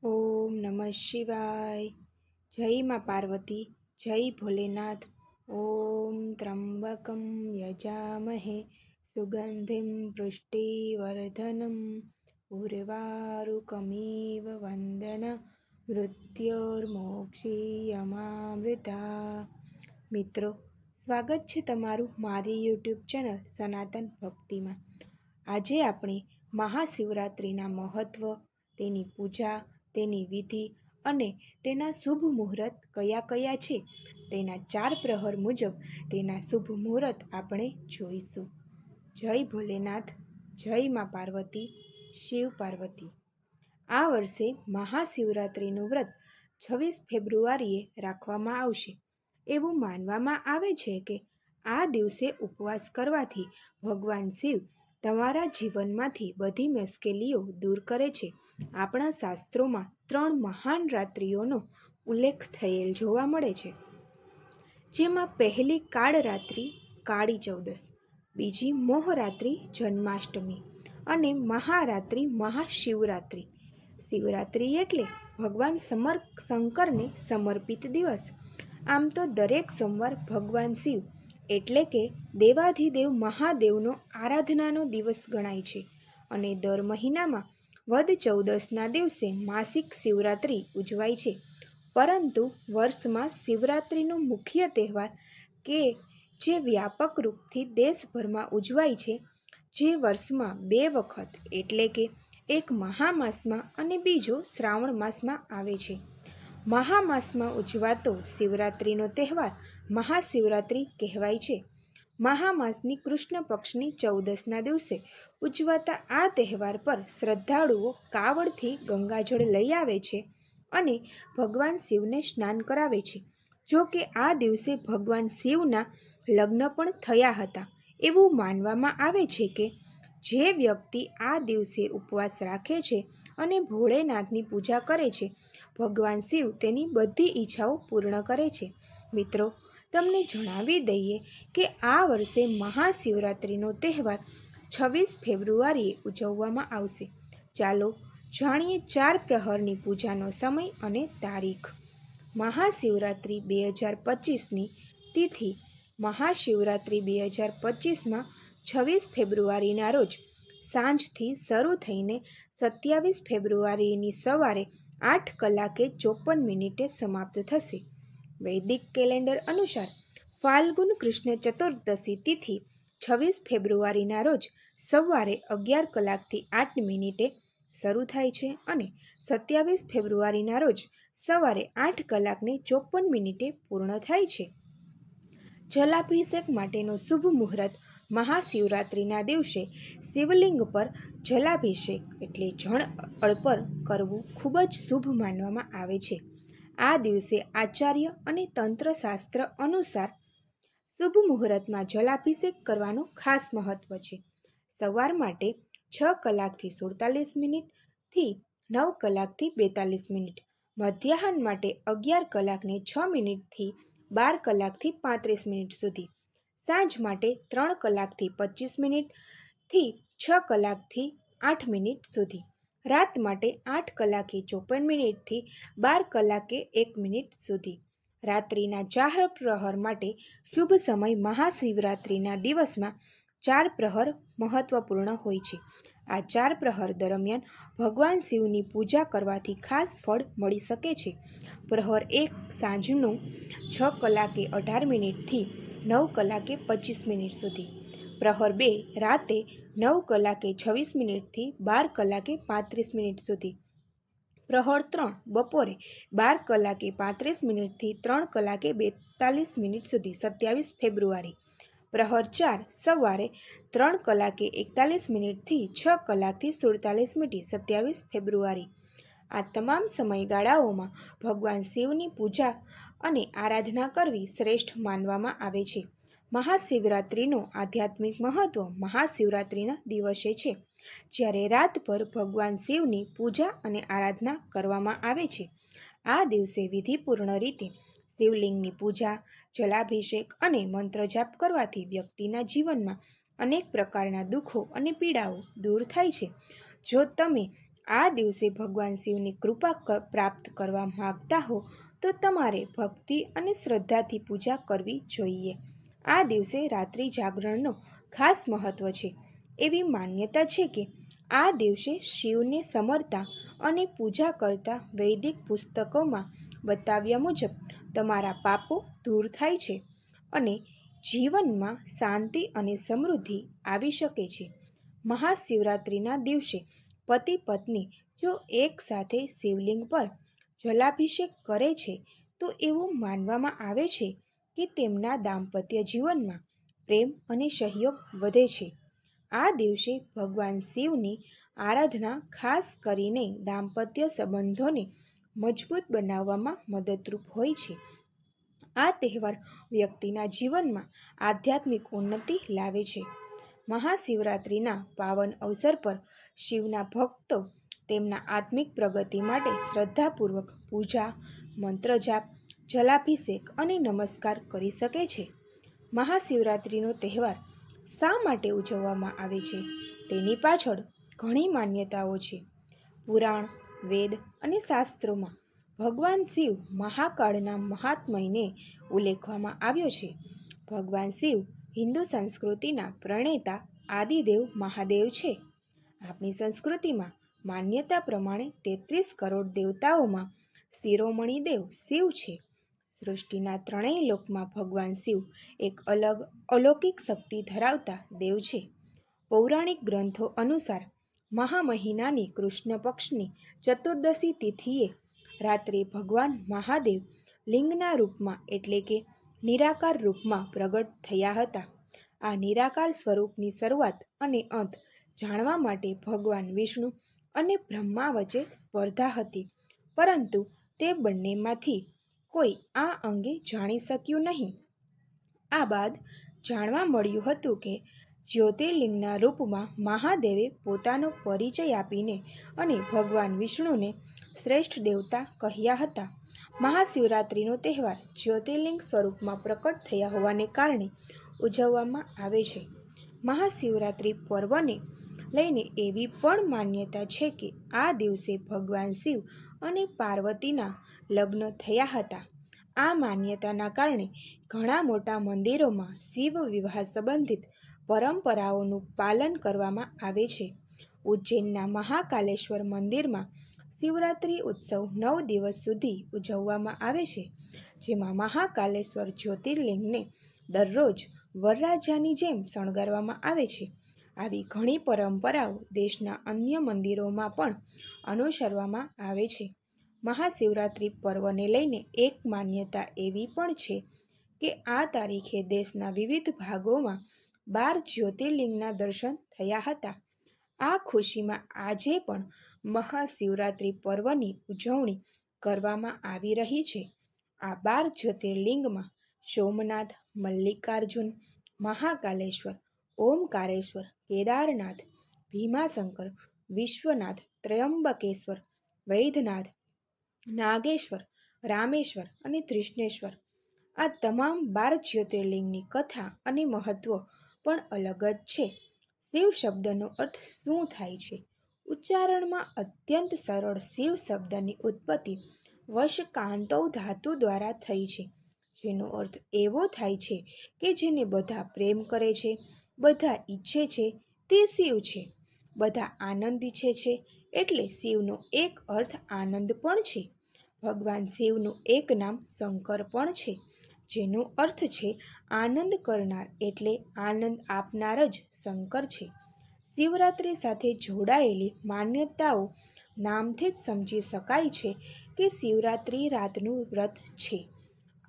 ઓમ નમઃ શિવાય. જય માં પાર્વતી. જય ભોલેનાથ. ઓમ ત્રંબકમ યજામહે સુગંધિમ પુષ્ટિવર્ધનમ ઉર્વારુકમિવ વંદન મૃત્યોર્મોક્ષીયમામૃતા. મિત્રો, સ્વાગત છે તમારું મારી યુટ્યુબ ચેનલ સનાતન ભક્તિમાં. આજે આપણે મહાશિવરાત્રિના મહત્ત્વ, તેની પૂજા, તેની વિધિ અને તેના શુભ મુહૂર્ત કયા કયા છે, તેના 4 પ્રહર મુજબ તેના શુભ મુહૂર્ત આપણે જોઈશું. જય ભોલેનાથ. જય માં પાર્વતી. શિવ પાર્વતી. આ વર્ષે મહાશિવરાત્રિનું વ્રત 26 ફેબ્રુઆરીએ રાખવામાં આવશે. એવું માનવામાં આવે છે કે આ દિવસે ઉપવાસ કરવાથી ભગવાન શિવ તમારા જીવનમાંથી બધી મુશ્કેલીઓ દૂર કરે છે. આપણા શાસ્ત્રોમાં 3 મહાન રાત્રિઓનો ઉલ્લેખ થયેલ જોવા મળે છે, જેમાં પહેલી કાળરાત્રિ કાળી ચૌદસ, બીજી મોહરાત્રિ જન્માષ્ટમી અને મહારાત્રિ મહાશિવરાત્રિ. શિવરાત્રિ એટલે ભગવાન શંકરને સમર્પિત દિવસ. આમ તો દરેક સોમવાર ભગવાન શિવ એટલે કે દેવાધિદેવ મહાદેવનો આરાધનાનો દિવસ ગણાય છે અને દર મહિનામાં વદ ચૌદસના દિવસે માસિક શિવરાત્રિ ઉજવાય છે. પરંતુ વર્ષમાં શિવરાત્રિનો મુખ્ય તહેવાર કે જે વ્યાપક રૂપથી દેશભરમાં ઉજવાય છે, જે વર્ષમાં 2 વખત એટલે કે એક મહામાસમાં અને બીજો શ્રાવણ માસમાં આવે છે. મહામાસમાં ઉજવાતો શિવરાત્રિનો તહેવાર મહાશિવરાત્રિ કહેવાય છે. મહામાસની કૃષ્ણ પક્ષની ચૌદસના દિવસે ઉજવાતા આ તહેવાર પર શ્રદ્ધાળુઓ કાવડથી ગંગાજળ લઈ આવે છે અને ભગવાન શિવને સ્નાન કરાવે છે. જો કે આ દિવસે ભગવાન શિવના લગ્ન પણ થયા હતા. એવું માનવામાં આવે છે કે જે વ્યક્તિ આ દિવસે ઉપવાસ રાખે છે અને ભોળેનાથની પૂજા કરે છે, ભગવાન શિવ તેની બધી ઈચ્છાઓ પૂર્ણ કરે છે. મિત્રો, તમને જણાવી દઈએ કે આ વર્ષે મહાશિવરાત્રિનો તહેવાર 26 ફેબ્રુઆરીએ ઉજવવામાં આવશે. ચાલો જાણીએ 4 પ્રહરની પૂજાનો સમય અને તારીખ. મહાશિવરાત્રિ 2025ની તિથિ. મહાશિવરાત્રિ 2025માં 26 ફેબ્રુઆરીના રોજ સાંજથી શરૂ થઈને 27 ફેબ્રુઆરીની સવારે 8 કલાકે 54 મિનિટે સમાપ્ત થશે. વૈદિક કેલેન્ડર અનુસાર ફાલ્ગુન કૃષ્ણ ચતુર્દશી તિથિ 26 ફેબ્રુઆરીના રોજ સવારે 11 કલાકથી 8 મિનિટે શરૂ થાય છે અને 27 ફેબ્રુઆરીના રોજ સવારે 8 કલાકને 54 મિનિટે પૂર્ણ થાય છે. જલાભિષેક માટેનો શુભ મુહૂર્ત. મહાશિવરાત્રિના દિવસે શિવલિંગ પર જલાભિષેક એટલે જળ અર્પણ કરવું ખૂબ જ શુભ માનવામાં આવે છે. આ દિવસે આચાર્ય અને તંત્રશાસ્ત્ર અનુસાર શુભ મુહૂર્તમાં જલાભિષેક કરવાનું ખાસ મહત્વ છે. સવાર માટે 6 કલાકથી 47 મિનિટથી 9 કલાકથી 42 મિનિટ, મધ્યાહન માટે 11 કલાકને 6 મિનિટથી 12 કલાકથી 35 મિનિટ સુધી, સાંજ માટે 3 કલાકથી 25 મિનિટથી 6 કલાકથી 8 મિનિટ સુધી, રાત માટે 8 કલાકે 54 મિનિટથી 12 કલાકે 1 મિનિટ સુધી. રાત્રિના 4 પ્રહર માટે શુભ સમય. મહાશિવરાત્રિના દિવસમાં 4 પ્રહર મહત્વપૂર્ણ હોય છે. આ 4 પ્રહર દરમિયાન ભગવાન શિવની પૂજા કરવાથી ખાસ ફળ મળી શકે છે. પ્રહર 1 સાંજનું 6 કલાકે 18 મિનિટથી 9 કલાકે 25 મિનિટ સુધી. પ્રહર 2 રાતે 9 કલાકે 26 મિનિટથી 12 કલાકે 35 મિનિટ સુધી. પ્રહર 3 બપોરે 12 કલાકે 35 મિનિટથી 3 કલાકે 42 મિનિટ સુધી 27 ફેબ્રુઆરી. પ્રહર 4 સવારે 3 કલાકે 41 મિનિટથી 6 કલાકથી 47 મિનિટ 27 ફેબ્રુઆરી. આ તમામ સમયગાળાઓમાં ભગવાન શિવની પૂજા અને આરાધના કરવી શ્રેષ્ઠ માનવામાં આવે છે. મહાશિવરાત્રિનો આધ્યાત્મિક મહત્વ. મહાશિવરાત્રિના દિવસે છે જ્યારે રાતભર ભગવાન શિવની પૂજા અને આરાધના કરવામાં આવે છે. આ દિવસે વિધિપૂર્ણ રીતે શિવલિંગની પૂજા, જલાભિષેક અને મંત્ર જાપ કરવાથી વ્યક્તિના જીવનમાં અનેક પ્રકારના દુઃખો અને પીડાઓ દૂર થાય છે. જો તમે આ દિવસે ભગવાન શિવની કૃપા પ્રાપ્ત કરવા માગતા હો તો તમારે ભક્તિ અને શ્રદ્ધાથી પૂજા કરવી જોઈએ. આ દિવસે રાત્રિ જાગરણનો ખાસ મહત્વ છે. એવી માન્યતા છે કે આ દિવસે શિવને સમરતા અને પૂજા કરતા વૈદિક પુસ્તકોમાં બતાવ્યા મુજબ તમારા પાપો દૂર થાય છે અને જીવનમાં શાંતિ અને સમૃદ્ધિ આવી શકે છે. મહાશિવરાત્રિના દિવસે પતિ પત્ની જો એક સાથે શિવલિંગ પર જલાભિષેક કરે છે તો એવું માનવામાં આવે છે કે તેમના દાંપત્ય જીવનમાં પ્રેમ અને સહયોગ વધે છે. આ દિવસે ભગવાન શિવની આરાધના ખાસ કરીને દાંપત્ય સંબંધોને મજબૂત બનાવવામાં મદદરૂપ હોય છે. આ તહેવાર વ્યક્તિના જીવનમાં આધ્યાત્મિક ઉન્નતિ લાવે છે. મહાશિવરાત્રિના પાવન અવસર પર શિવના ભક્તો તેમના આત્મિક પ્રગતિ માટે શ્રદ્ધાપૂર્વક પૂજા, મંત્રજાપ, જલાભિષેક અને નમસ્કાર કરી શકે છે. મહાશિવરાત્રિનો તહેવાર શા માટે ઉજવવામાં આવે છે તેની પાછળ ઘણી માન્યતાઓ છે. પુરાણ, વેદ અને શાસ્ત્રોમાં ભગવાન શિવ મહાકાળના મહાત્મયને ઉલ્લેખવામાં આવ્યો છે. ભગવાન શિવ હિન્દુ સંસ્કૃતિના પ્રણેતા આદિદેવ મહાદેવ છે. આપણી સંસ્કૃતિમાં માન્યતા પ્રમાણે 33 કરોડ દેવતાઓમાં શિરોમણી દેવ શિવ છે. સૃષ્ટિના ત્રણેય લોકમાં ભગવાન શિવ એક અલૌકિક શક્તિ ધરાવતા દેવ છે. પૌરાણિક ગ્રંથો અનુસાર મહા મહિનાની કૃષ્ણ પક્ષની ચતુર્દશી તિથિએ રાત્રે ભગવાન મહાદેવ લિંગના રૂપમાં એટલે કે નિરાકાર રૂપમાં પ્રગટ થયા હતા. આ નિરાકાર સ્વરૂપની શરૂઆત અને અંત જાણવા માટે ભગવાન વિષ્ણુ અને બ્રહ્મા વચ્ચે સ્પર્ધા હતી, પરંતુ તે બંનેમાંથી કોઈ આ અંગે જાણી શક્યું નહીં. આ બાદ જાણવા મળ્યું હતું કે જ્યોતિર્લિંગના રૂપમાં મહાદેવે પોતાનો પરિચય આપીને અને ભગવાન વિષ્ણુને શ્રેષ્ઠ દેવતા કહ્યા હતા. મહાશિવરાત્રિનો તહેવાર જ્યોતિર્લિંગ સ્વરૂપમાં પ્રકટ થયા હોવાને કારણે ઉજવવામાં આવે છે. મહાશિવરાત્રિ પર્વને લઈને એવી પણ માન્યતા છે કે આ દિવસે ભગવાન શિવ અને પાર્વતીના લગ્ન થયા હતા. આ માન્યતાના કારણે ઘણા મોટા મંદિરોમાં શિવ વિવાહ સંબંધિત પરંપરાઓનું પાલન કરવામાં આવે છે. ઉજ્જૈનના મહાકાલેશ્વર મંદિરમાં શિવરાત્રિ ઉત્સવ 9 દિવસ સુધી ઉજવવામાં આવે છે, જેમાં મહાકાલેશ્વર જ્યોતિર્લિંગને દરરોજ વરરાજાની જેમ શણગારવામાં આવે છે. આવી ઘણી પરંપરાઓ દેશના અન્ય મંદિરોમાં પણ અનુસરવામાં આવે છે. મહાશિવરાત્રિ પર્વને લઈને એક માન્યતા એવી પણ છે કે આ તારીખે દેશના વિવિધ ભાગોમાં 12 જ્યોતિર્લિંગના દર્શન થયા હતા. આ ખુશીમાં આજે પણ મહાશિવરાત્રિ પર્વની ઉજવણી કરવામાં આવી રહી છે. આ 12 જ્યોતિર્લિંગમાં સોમનાથ, મલ્લિકાર્જુન, મહાકાલેશ્વર, ઓમકારેશ્વર, કેદારનાથ, ભીમાશંકર, વિશ્વનાથ, ત્રયંબકેશ્વર, વૈદ્યનાથ, નાગેશ્વર, રામેશ્વર અને ત્રિનેશ્વર. આ તમામ 12 જ્યોતિર્લિંગની કથા અને મહત્વ પણ અલગ જ છે. શિવ શબ્દનો અર્થ શું થાય છે? ઉચ્ચારણમાં અત્યંત સરળ શિવ શબ્દની ઉત્પત્તિ વશકાંતૌ ધાતુ દ્વારા થઈ છે, જેનો અર્થ એવો થાય છે કે જેને બધા પ્રેમ કરે છે, બધા ઈચ્છે છે તે શિવ છે. બધા આનંદ ઈચ્છે છે એટલે શિવનો એક અર્થ આનંદ પણ છે. ભગવાન શિવનું એક નામ શંકર પણ છે, જેનો અર્થ છે આનંદ કરનાર, એટલે આનંદ આપનાર જ શંકર છે. શિવરાત્રિ સાથે જોડાયેલી માન્યતાઓ નામથી જ સમજી શકાય છે કે શિવરાત્રિ રાતનું વ્રત છે.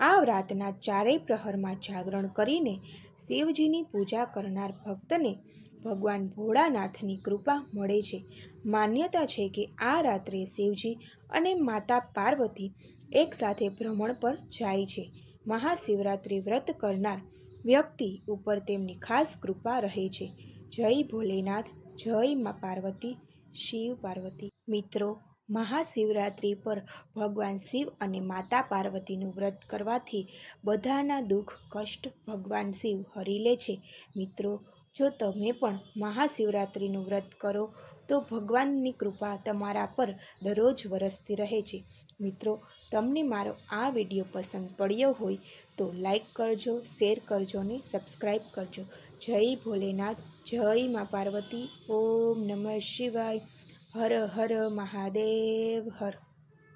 આ રાતના ચારેય પ્રહરમાં જાગરણ કરીને શિવજીની પૂજા કરનાર ભક્તને ભગવાન ભોળાનાથની કૃપા મળે છે. માન્યતા છે કે આ રાત્રે શિવજી અને માતા પાર્વતી એકસાથે ભ્રમણ પર જાય છે. મહાશિવરાત્રિ વ્રત કરનાર વ્યક્તિ ઉપર તેમની ખાસ કૃપા રહે છે. જય ભોલેનાથ, જય મા પાર્વતી, શિવ પાર્વતી. મિત્રો, મહાશિવરાત્રિ પર ભગવાન શિવ અને માતા પાર્વતીનું વ્રત કરવાથી બધાના દુઃખ કષ્ટ ભગવાન શિવ હરી લે છે. મિત્રો, જો તમે પણ મહાશિવરાત્રિનું વ્રત કરો, તો ભગવાનની કૃપા તમારા પર દરરોજ વરસતી રહે છે. મિત્રો, તમને મારો આ વિડીયો પસંદ પડ્યો હોય તો લાઈક કરજો, શેર કરજો ને સબસ્ક્રાઈબ કરજો. જય ભોલેનાથ, જય મા પાર્વતી, ઓમ નમઃ શિવાય, હર હર મહાદેવ હર.